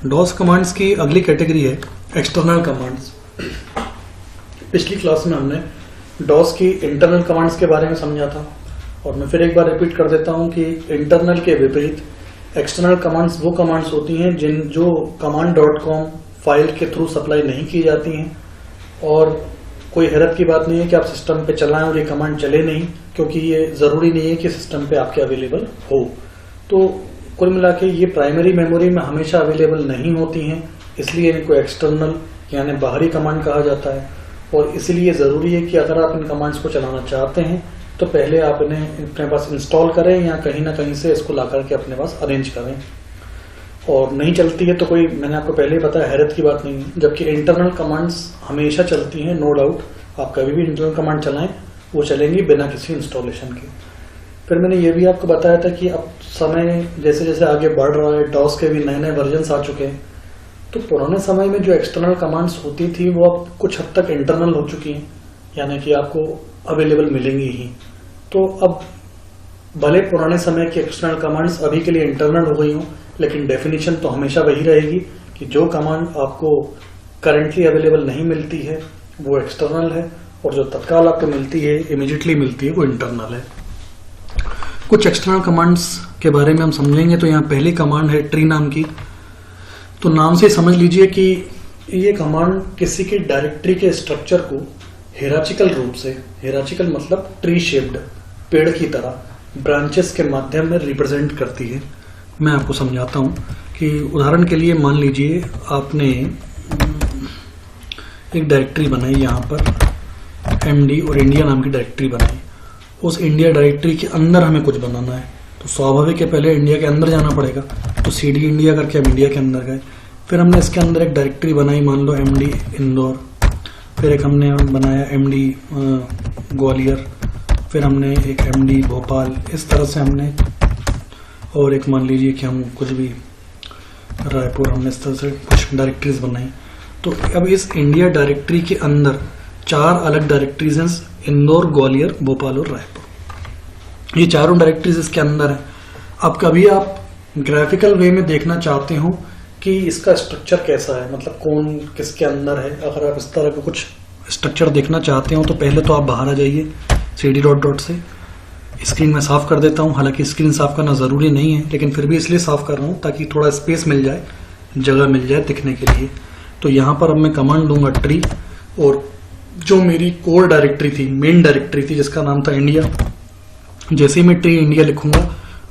DOS commands की अगली category है एक्सटर्नल कमांड्स। पिछली क्लास में हमने डॉस की इंटरनल कमांड्स के बारे में समझा था और मैं फिर एक बार रिपीट कर देता हूं कि इंटरनल के विपरीत एक्सटर्नल कमांड्स वो कमांड्स होती हैं जो command.com फाइल के थ्रू सप्लाई नहीं की जाती हैं। और कोई हैरत की बात नहीं है कि आप सिस्टम पे चलाएं और ये कमांड चले नहीं, क्योंकि ये जरूरी नहीं है कि सिस्टम पे आपके अवेलेबल हो। तो कुल मिला के ये प्राइमरी मेमोरी में हमेशा अवेलेबल नहीं होती हैं, इसलिए इनको एक्सटर्नल यानी बाहरी कमांड कहा जाता है। और इसलिए ज़रूरी है कि अगर आप इन कमांड्स को चलाना चाहते हैं तो पहले आप इन्हें अपने पास इंस्टॉल करें या कहीं ना कहीं से इसको ला करके अपने पास अरेंज करें। और नहीं चलती है तो कोई, मैंने आपको पहले ही बताया, हैरत की बात नहीं है। जबकि इंटरनल कमांड्स हमेशा चलती हैं, नो डाउट। आप कभी भी इंटरनल कमांड चलाएं वो चलेंगी बिना किसी इंस्टॉलेशन के। फिर मैंने ये भी आपको बताया था कि अब समय जैसे जैसे आगे बढ़ रहा है, डॉस के भी नए नए वर्जन्स आ चुके हैं, तो पुराने समय में जो एक्सटर्नल कमांड्स होती थी वो अब कुछ हद तक इंटरनल हो चुकी हैं, यानी कि आपको अवेलेबल मिलेंगी ही। तो अब भले पुराने समय की एक्सटर्नल कमांड्स अभी के लिए इंटरनल हो गई हों, लेकिन डेफिनेशन तो हमेशा वही रहेगी कि जो कमांड आपको करंटली अवेलेबल नहीं मिलती है वो एक्सटर्नल है, और जो तत्काल आपको मिलती है, इमीडिएटली मिलती है, वो इंटरनल है। कुछ एक्सटर्नल कमांड्स के बारे में हम समझेंगे। तो यहाँ पहली कमांड है ट्री नाम की। तो नाम से समझ लीजिए कि ये कमांड किसी की डायरेक्टरी के स्ट्रक्चर को हिराचिकल रूप से, हिराचिकल मतलब ट्री शेप्ड, पेड़ की तरह ब्रांचेस के माध्यम में रिप्रेजेंट करती है। मैं आपको समझाता हूँ कि उदाहरण के लिए मान लीजिए आपने एक डायरेक्टरी बनाई, यहाँ पर MD और इंडिया नाम की डायरेक्टरी बनाई। उस इंडिया डायरेक्टरी के अंदर हमें कुछ बनाना है, तो स्वाभाविक है पहले इंडिया के अंदर जाना पड़ेगा। तो CD इंडिया करके हम इंडिया के अंदर गए। फिर हमने इसके अंदर एक डायरेक्टरी बनाई, मान लो MD इंदौर। फिर एक हमने बनाया MD ग्वालियर। फिर हमने एक MD भोपाल। इस तरह से हमने, और एक मान लीजिए कि हम कुछ भी रायपुर, हमने इस तरह से कुछ डायरेक्टरीज बनाई। तो अब इस इंडिया डायरेक्टरी के अंदर 4 अलग डायरेक्टरीज हैं, इंदौर, ग्वालियर, भोपाल और रायपुर। ये चारों डायरेक्टरीज इसके अंदर हैं। अब कभी आप ग्राफिकल वे में देखना चाहते हो कि इसका स्ट्रक्चर कैसा है, मतलब कौन किसके अंदर है, अगर आप इस तरह का कुछ स्ट्रक्चर देखना चाहते हो तो पहले तो आप बाहर आ जाइए CD से। स्क्रीन में साफ कर देता हूँ, हालांकि स्क्रीन साफ करना ज़रूरी नहीं है, लेकिन फिर भी इसलिए साफ कर रहा हूँ ताकि थोड़ा स्पेस मिल जाए, जगह मिल जाए दिखने के लिए। तो यहाँ पर अब मैं कमांड दूंगा ट्री, और जो मेरी कोर डायरेक्टरी थी, मेन डायरेक्टरी थी, जिसका नाम था इंडिया, जैसे ही मैं ट्री इंडिया लिखूंगा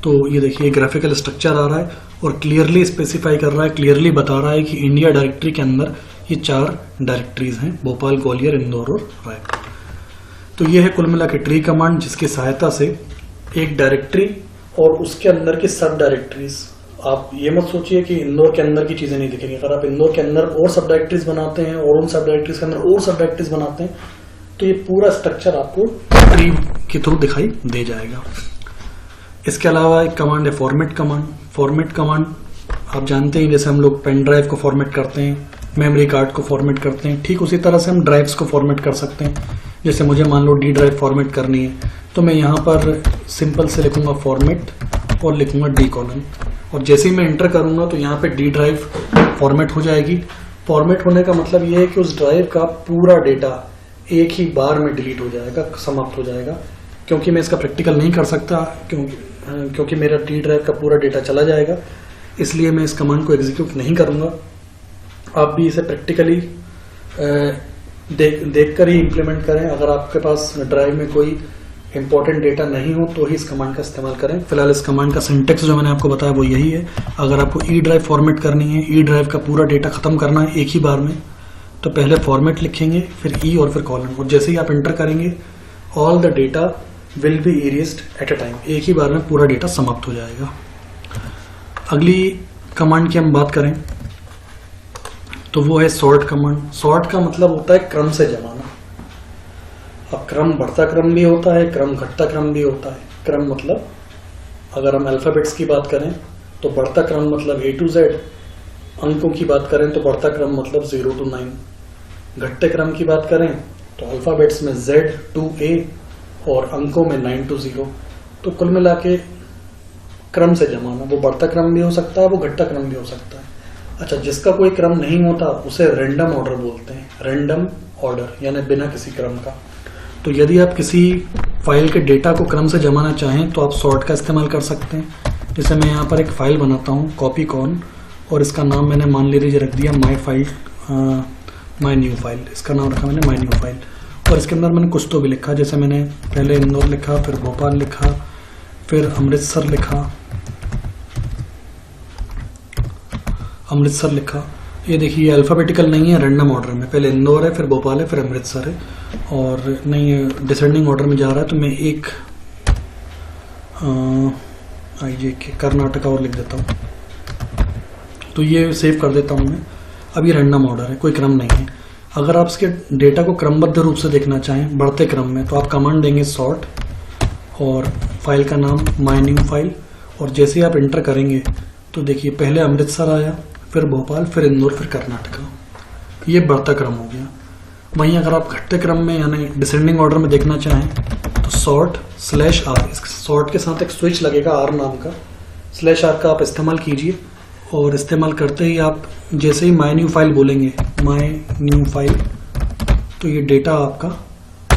तो ये देखिए ग्राफिकल स्ट्रक्चर आ रहा है और क्लियरली स्पेसिफाई कर रहा है, क्लियरली बता रहा है कि इंडिया डायरेक्टरी के अंदर ये 4 डायरेक्टरीज हैं, भोपाल, ग्वालियर, इंदौर और रायपुर। तो ये है कुल मिला के ट्री कमांड, जिसकी सहायता से एक डायरेक्टरी और उसके अंदर की सब डायरेक्टरीज, आप ये मत सोचिए कि इंदौर के अंदर की चीजें नहीं दिखेंगी। अगर आप इंदौर के अंदर और सब डायरेक्टरीज बनाते हैं और उन सब डायरेक्टरीज के अंदर और सब डायरेक्टरीज बनाते हैं तो ये पूरा स्ट्रक्चर आपको ट्री के थ्रू दिखाई दे जाएगा। इसके अलावा एक कमांड है फॉर्मेट कमांड। फॉर्मेट कमांड आप जानते हैं, जैसे हम लोग पेन ड्राइव को फॉर्मेट करते हैं, मेमोरी कार्ड को फॉर्मेट करते हैं, ठीक उसी तरह से हम ड्राइव्स को फॉर्मेट कर सकते हैं। जैसे मुझे मान लो D ड्राइव फॉर्मेट करनी है तो मैं यहाँ पर सिंपल से लिखूंगा फॉर्मेट और लिखूंगा D कॉलन, और जैसे ही मैं एंटर करूंगा तो यहाँ पे D ड्राइव फॉर्मेट हो जाएगी। फॉर्मेट होने का मतलब ये है कि उस ड्राइव का पूरा डेटा एक ही बार में डिलीट हो जाएगा, समाप्त हो जाएगा। क्योंकि मैं इसका प्रैक्टिकल नहीं कर सकता, क्योंकि मेरा D ड्राइव का पूरा डेटा चला जाएगा, इसलिए मैं इस कमांड को एग्जीक्यूट नहीं करूंगा। आप भी इसे प्रैक्टिकली देख कर ही इम्प्लीमेंट करें। अगर आपके पास ड्राइव में कोई इंपॉर्टेंट डेटा नहीं हो तो ही इस कमांड का इस्तेमाल करें। फिलहाल इस कमांड का सिंटेक्स जो मैंने आपको बताया वो यही है। अगर आपको E ड्राइव फॉर्मेट करनी है, E ड्राइव का पूरा डेटा खत्म करना है एक ही बार में, तो पहले फॉर्मेट लिखेंगे, फिर E और फिर कॉलन, और जैसे ही आप एंटर करेंगे all the data will be erased at a time, एक ही बार में पूरा डेटा समाप्त हो जाएगा। अगली कमांड की हम बात करें तो वो है सॉर्ट कमांड। सॉर्ट का मतलब होता है क्रम से जमाना। अब क्रम बढ़ता क्रम भी होता है, क्रम घटता क्रम भी होता है। क्रम मतलब अगर हम अल्फाबेट्स की बात करें तो बढ़ता क्रम मतलब A to Z, अंकों की बात करें तो बढ़ता क्रम मतलब 0 to 9, घटते क्रम की बात करें तो अल्फाबेट्स में Z to A और अंकों में 9 to 0। तो कुल मिला के क्रम से जमाना, वो बढ़ता क्रम भी हो सकता है, वो घटता क्रम भी हो सकता है। अच्छा, जिसका कोई क्रम नहीं होता उसे रैंडम ऑर्डर बोलते हैं, रैंडम ऑर्डर यानी बिना किसी क्रम का। तो यदि आप किसी फाइल के डेटा को क्रम से जमाना चाहें तो आप सॉर्ट का इस्तेमाल कर सकते हैं। जैसे मैं यहाँ पर एक फाइल बनाता हूँ कॉपी कॉन, और इसका नाम मैंने मान लीजिए रख दिया माई न्यू फाइल, इसका नाम रखा मैंने माई न्यू फाइल। और इसके अंदर मैंने कुछ तो भी लिखा, जैसे मैंने पहले इंदौर लिखा, फिर भोपाल लिखा, फिर अमृतसर लिखा। ये देखिए अल्फ़ाबेटिकल नहीं है, रैंडम ऑर्डर में, पहले इंदौर है, फिर भोपाल है, फिर अमृतसर है, और नहीं डिसेंडिंग ऑर्डर में जा रहा है। तो मैं एक कर्नाटका और लिख देता हूँ, तो ये सेव कर देता हूँ मैं। अब ये रैंडम ऑर्डर है, कोई क्रम नहीं है। अगर आप इसके डेटा को क्रमबद्ध रूप से देखना चाहें बढ़ते क्रम में, तो आप कमांड देंगे सॉर्ट और फाइल का नाम माई न्यू फाइल, और जैसे ही आप इंटर करेंगे तो देखिए पहले अमृतसर आया, फिर भोपाल, फिर इंदौर, फिर कर्नाटका। ये बढ़ता क्रम हो गया। वहीं अगर आप घटते क्रम में यानी डिसेंडिंग ऑर्डर में देखना चाहें तो सॉर्ट/r, इस सॉर्ट के साथ एक स्विच लगेगा r नाम का, /r का आप इस्तेमाल कीजिए। और इस्तेमाल करते ही आप जैसे ही माई न्यू फाइल बोलेंगे, माई न्यू फाइल, तो ये डेटा आपका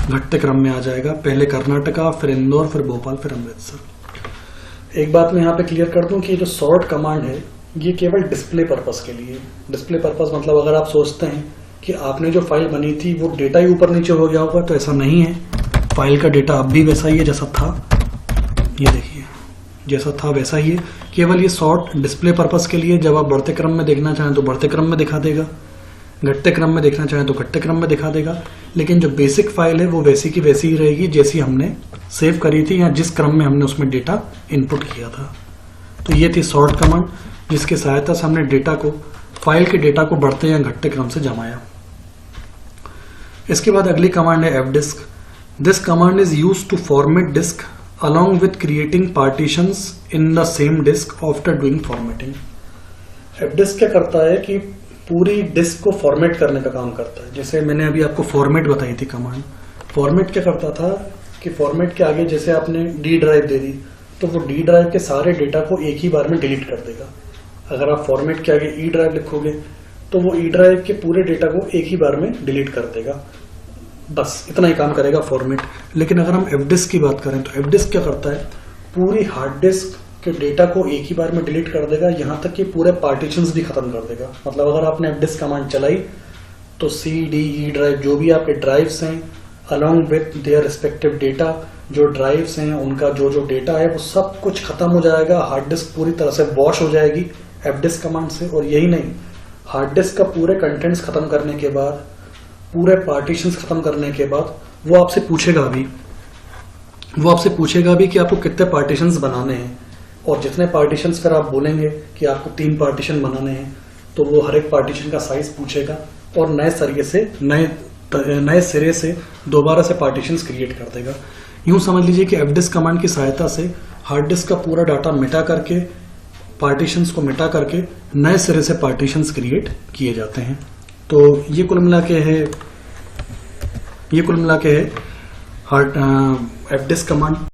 घटते क्रम में आ जाएगा, पहले कर्नाटका, फिर इंदौर, फिर भोपाल, फिर अमृतसर। एक बात मैं यहाँ पे क्लियर कर दूं कि जो सॉर्ट कमांड है ये केवल डिस्प्ले पर्पस के लिए। डिस्प्ले पर्पस मतलब अगर आप सोचते हैं कि आपने जो फाइल बनी थी वो डेटा ही ऊपर नीचे हो गया होगा, तो ऐसा नहीं है। फाइल का डेटा अब भी वैसा ही है जैसा था, ये देखिए जैसा था वैसा ही है। केवल ये सॉर्ट डिस्प्ले पर्पस के लिए, जब आप बढ़ते क्रम में देखना चाहें तो बढ़ते क्रम में दिखा देगा, घटते क्रम में देखना चाहें तो घटते क्रम में दिखा देगा। लेकिन जो बेसिक फाइल है वो वैसी की वैसी ही रहेगी जैसी हमने सेव करी थी या जिस क्रम में हमने उसमें डेटा इनपुट किया था। तो ये थी सॉर्ट कमांड, जिसकी सहायता से हमने डेटा को, फाइल के डेटा को बढ़ते या घटते क्रम से जमाया। इसके बाद अगली कमांड है fdisk। This command is used to format disk along with creating partitions in the same disk after doing formatting। fdisk क्या करता है कि पूरी डिस्क को फॉर्मेट करने का काम करता है। जैसे मैंने अभी आपको फॉर्मेट बताई थी कमांड, फॉर्मेट क्या करता था कि फॉर्मेट के आगे जैसे आपने डी ड्राइव दे दी तो वो डी ड्राइव के सारे डेटा को एक ही बार में डिलीट कर देगा। अगर आप फॉर्मेट के आगे ई ड्राइव लिखोगे तो वो ई ड्राइव के पूरे डेटा को एक ही बार में डिलीट कर देगा, बस इतना ही काम करेगा फॉर्मेट। लेकिन अगर हम fdisk की बात करें तो fdisk क्या करता है, पूरी हार्ड डिस्क के डेटा को एक ही बार में डिलीट कर देगा, यहाँ तक कि पूरे पार्टीशंस भी खत्म कर देगा। मतलब अगर आपने fdisk कमांड चलाई तो सी डी ई ड्राइव जो भी आपके ड्राइव्स हैं along with their respective data, जो ड्राइव्स हैं उनका जो जो डेटा है वो सब कुछ खत्म हो जाएगा। हार्ड डिस्क पूरी तरह से वॉश हो जाएगी fdisk कमांड से। और यही नहीं, हार्ड डिस्क का पूरे कंटेंट्स खत्म करने के बाद, पूरे पार्टीशंस खत्म करने के बाद वो आपसे पूछेगा भी कि आपको कितने पार्टीशंस बनाने हैं। और जितने पार्टीशंस फिर आप बोलेंगे कि आपको 3 पार्टीशन बनाने हैं तो वो हर एक पार्टीशन का साइज पूछेगा और नए सिरे से दोबारा से पार्टीशंस क्रिएट कर देगा। यूं समझ लीजिए कि fdisk कमांड की सहायता से हार्ड डिस्क का पूरा डाटा मिटा करके, पार्टीशंस को मिटा करके नए सिरे से पार्टीशंस क्रिएट किए जाते हैं। तो ये कुल मिला के है fdisk कमांड।